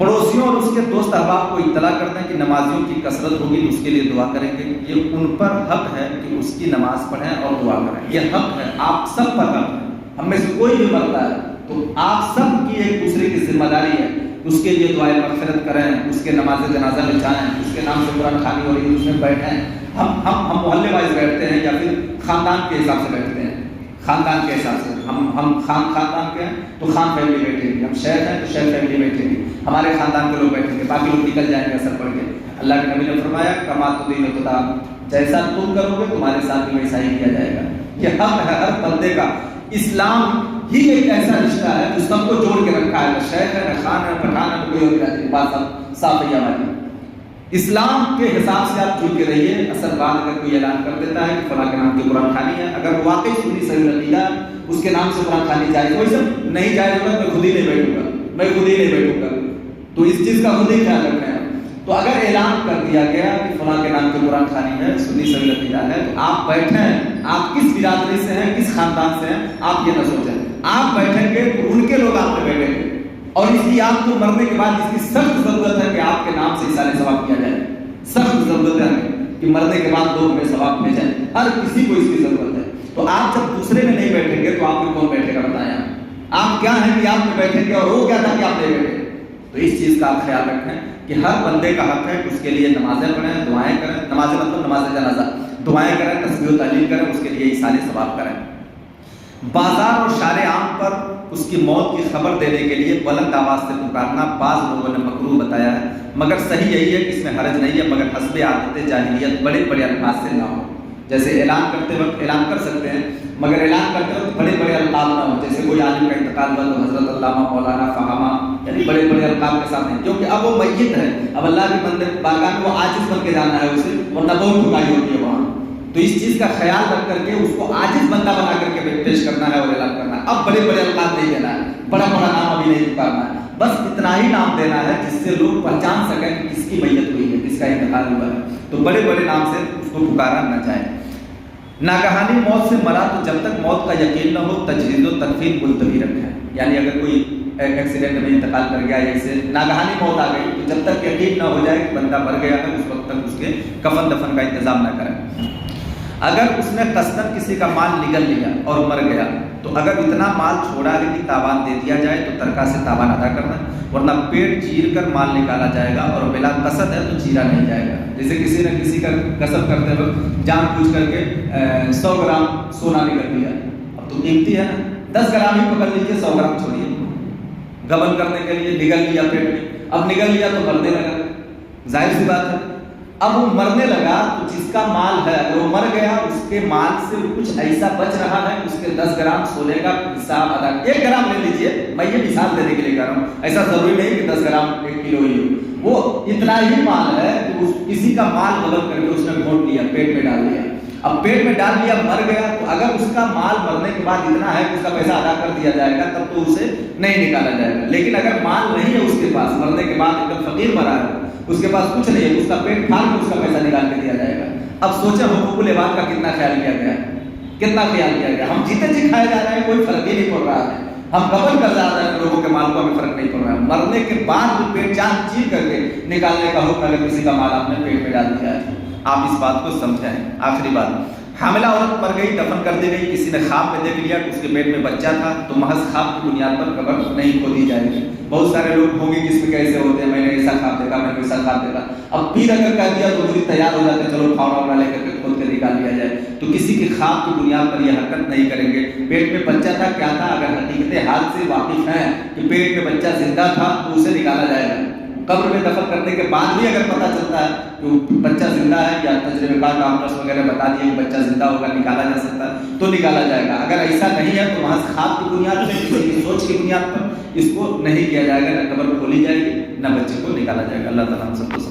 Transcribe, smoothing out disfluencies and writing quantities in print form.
پڑوسیوں اور اس کے دوست احباب کو اطلاع کر دیں کہ نمازیوں کی کثرت ہوگی تو اس کے لیے دعا کریں گے. یہ ان پر حق ہے کہ اس کی نماز پڑھیں اور دعا کریں. یہ حق ہے, آپ سب پر حق ہے. ہم میں سے کوئی بھی مرتا ہے تو آپ سب کی ایک دوسرے کی ذمہ داری ہے, اس کے لیے دعائے مغفرت کریں, اس کے نماز جنازہ بچائیں, اس کے نام سے قرآن خوانی ہو رہی ہے اس میں بیٹھیں. ہم محلے وائز بیٹھتے ہیں یا پھر خاندان کے حساب سے بیٹھتے ہیں, خاندان کے حساب سے. ہم خاندان کے ہیں تو خان فیملی بیٹھے گی, ہم شہر ہیں تو شہر فیملی بیٹھے گی, ہمارے خاندان کے لوگ بیٹھیں گے, باقی لوگ نکل جائیں گے اثر پڑ کے. اللہ کے نبی نے فرمایا کما تدین تدان, جیسا تم کرو گے تمہارے ساتھ بھی ویسا ہی کیا جائے گا. یہ حق ہے ہر بندے کا. اسلام ہی ایک ایسا رشتہ ہے جو سب کو جوڑ کے رکھا ہے. شیخ ہے, خان ہے, پٹھان ہے, کوئی اور بات صاف ہے ہماری. اسلام کے حساب سے آپ جڑ کے رہیے. اصل بات اگر کوئی اعلان کر دیتا ہے کہ فلاں کے نام کی قرآن خوانی ہے, اگر وہ واقعی سنی صحیح عقیدہ اس کے نام سے قرآن خوانی جائز, کوئی سب نہیں جائز ہوگا, میں خود ہی نہیں بیٹھوں گا, میں خود ہی نہیں بیٹھوں گا. تو اس چیز کا خود ہی خیال رکھنا ہے. تو اگر اعلان کر دیا گیا کہ فلاں کے نام کی قرآن خوانی ہے, سنی صحیح عقیدہ ہے, تو آپ بیٹھیں. آپ کس برادری سے ہیں, کس خاندان سے ہیں, آپ یہ نہ سوچیں. آپ بیٹھیں گے تو ان کے لوگ آپ پہ بیٹھیں گے, اور اس لیے آپ کو مرنے کے بعد اس کی سخت ضرورت ہے کہ آپ کے نام سے اِصالِ ثواب کیا جائے. سخت ضرورت ہے کہ مرنے کے بعد لوگ ہمیں ثواب بھیجیں. ہر کسی کو اس کی ضرورت ہے. تو آپ جب دوسرے میں نہیں بیٹھیں گے تو آپ میں کون بیٹھے گا بتائیں. آپ کیا ہیں کہ آپ میں بیٹھیں گے, اور وہ کیا تھا کہ آپ نہیں بیٹھے. تو اس چیز کا آپ خیال رکھیں کہ ہر بندے کا حق ہے کہ اس کے لیے نمازیں پڑھیں, دعائیں کریں. نماز مطلب نماز جنازہ, دعائیں کریں, تسبیح و تحلیل کریں, اس کے لیے اِصالِ ثواب کریں. بازار اور شارع عام پر اس کی موت کی خبر دینے کے لیے بلند آواز سے پکارنا بعض لوگوں نے مکروہ بتایا ہے, مگر صحیح یہی ہے کہ اس میں حرج نہیں ہے, مگر حسب عادت جاہلیت بڑے بڑے الفاظ سے نہ ہو. جیسے اعلان کرتے وقت اعلان کر سکتے ہیں, مگر اعلان کرتے وقت بڑے بڑے القاب نہ ہو. جیسے کوئی عالم کا انتقال ہوا تو حضرت علامہ مولانا فہامہ, یعنی بڑے بڑے القاب کے ساتھ نہیں, کیونکہ اب وہ میت ہے. اب اللہ کے بندے بارگاہ میں وہ عاجز بن کے جانا ہے اسے, ورنہ بہت ٹھکائی ہوتی ہے وہاں. تو اس چیز کا خیال رکھ کر کے اس کو عاجز بندہ بنا کر کے پیش کرنا ہے اور اعلان کرنا ہے. اب بڑے بڑے القاب نہیں دینا ہے, بڑا بڑا نام ابھی نہیں پکارنا ہے. بس اتنا ہی نام دینا ہے جس سے لوگ پہچان سکیں کہ کس کی میت ہوئی ہے, کس کا انتقال ہوا ہے. تو بڑے بڑے نام سے اس کو پکارا نہ جائے. ناگہانی موت سے مرا تو جب تک موت کا یقین نہ ہو تجہیز و تکفین ملتوی رکھیں. یعنی اگر کوئی ایکسیڈنٹ میں انتقال کر گیا یا اسے ناگہانی موت آ گئی تو جب تک یقین نہ ہو جائے کہ بندہ مر گیا ہے, اس وقت تک اس کے کفن دفن کا انتظام نہ کریں. اگر اس نے قصداً کسی کا مال نگل لیا اور مر گیا تو اگر اتنا مال چھوڑا ہے کہ تاوان دے دیا جائے تو ترکہ سے تاوان ادا کرنا, ورنہ پیٹ چیر کر مال نکالا جائے گا, اور بلا قصد ہے تو چیرا نہیں جائے گا. جیسے کسی نے کسی کا قصد کرتے وقت جان بوجھ کر کے 100 گرام سونا نکل لیا, اب تو قیمتی ہے نا, 10 گرام ہی پکڑ لیجیے, 100 گرام چھوڑیے. گبن کرنے کے لیے نگل لیا پیٹ میں, اب نگل لیا تو مرنے لگا, ظاہر سی بات ہے. اب وہ مرنے لگا تو جس کا مال ہے اگر وہ مر گیا, اس کے مال سے کچھ ایسا بچ رہا ہے, اس کے 10 گرام سونے کا حساب ادا, 1 گرام لے لیجئے, میں یہ مثال دینے کے لیے کہہ رہا ہوں, ایسا ضروری نہیں کہ 10 گرام 1 کلو ہی ہو. وہ اتنا ہی مال ہے کہ کسی کا مال بدل کر کے اس نے گھونٹ لیا, پیٹ میں ڈال دیا. اب پیٹ میں ڈال دیا, مر گیا, تو اگر اس کا مال مرنے کے بعد اتنا ہے کہ اس کا پیسہ ادا کر دیا جائے گا تب تو اسے نہیں نکالا جائے گا. لیکن اگر مال نہیں ہے اس کے پاس, مرنے کے بعد ایک دم فقیر مرا ہے, اس کے پاس کچھ نہیں ہے, اس کا پیٹ پھاڑ کے اس کا پیسہ نکال کے دیا جائے گا. اب سوچیں حقوق العباد کا کتنا خیال کیا گیا, کتنا خیال کیا گیا. ہم جیتے جی کھائے جا رہے ہیں, کوئی فرق ہی نہیں پڑ رہا ہے. ہم قبل کر جا رہے ہیں لوگوں کے مال کو, ہمیں فرق نہیں پڑ رہا ہے. مرنے کے بعد بھی پیٹ جان چیر کر کے نکالنے کا حکم ہے, کسی کا مال آپ نے پیٹ میں ڈال دیا ہے. آپ اس بات کو سمجھیں. آخری بات, حاملہ عورت مر گئی, دفن کر دی گئی, کسی نے خواب میں دیکھ لیا کہ اس کے پیٹ میں بچہ تھا, تو محض خواب کی بنیاد پر قبر نہیں کھودی جائے گی. بہت سارے لوگ ہوں گے جس میں کیسے ہوتے ہیں, میں نے ایسا خواب دیکھا, میں نے ایسا خواب دیکھا. اب پیر اگر کہہ دیا تو پوری تیار ہو جاتے ہیں, چلو کھانا لے کر کے کھود کے نکال لیا جائے. تو کسی کے خواب کی بنیاد پر یہ حرکت نہیں کریں گے. پیٹ میں بچہ تھا, کیا تھا, اگر حقیقت حال سے واقف ہیں کہ پیٹ میں بچہ زندہ تھا تو اسے نکالا جائے گا. قبر میں دفن کرنے کے بعد بھی اگر پتہ چلتا ہے کہ بچہ زندہ ہے, یا تجربے کار ڈاکٹرس وغیرہ بتا دیے کہ بچہ زندہ ہوگا, نکالا جا سکتا ہے, تو نکالا جائے گا. اگر ایسا نہیں ہے تو محض خواب کی بنیاد پہ, کسی کی سوچ کی بنیاد پر اس کو نہیں کیا جائے گا, نہ قبر کھولی جائے گی, نہ بچے کو نکالا جائے گا. اللہ تعالیٰ ہم سب کو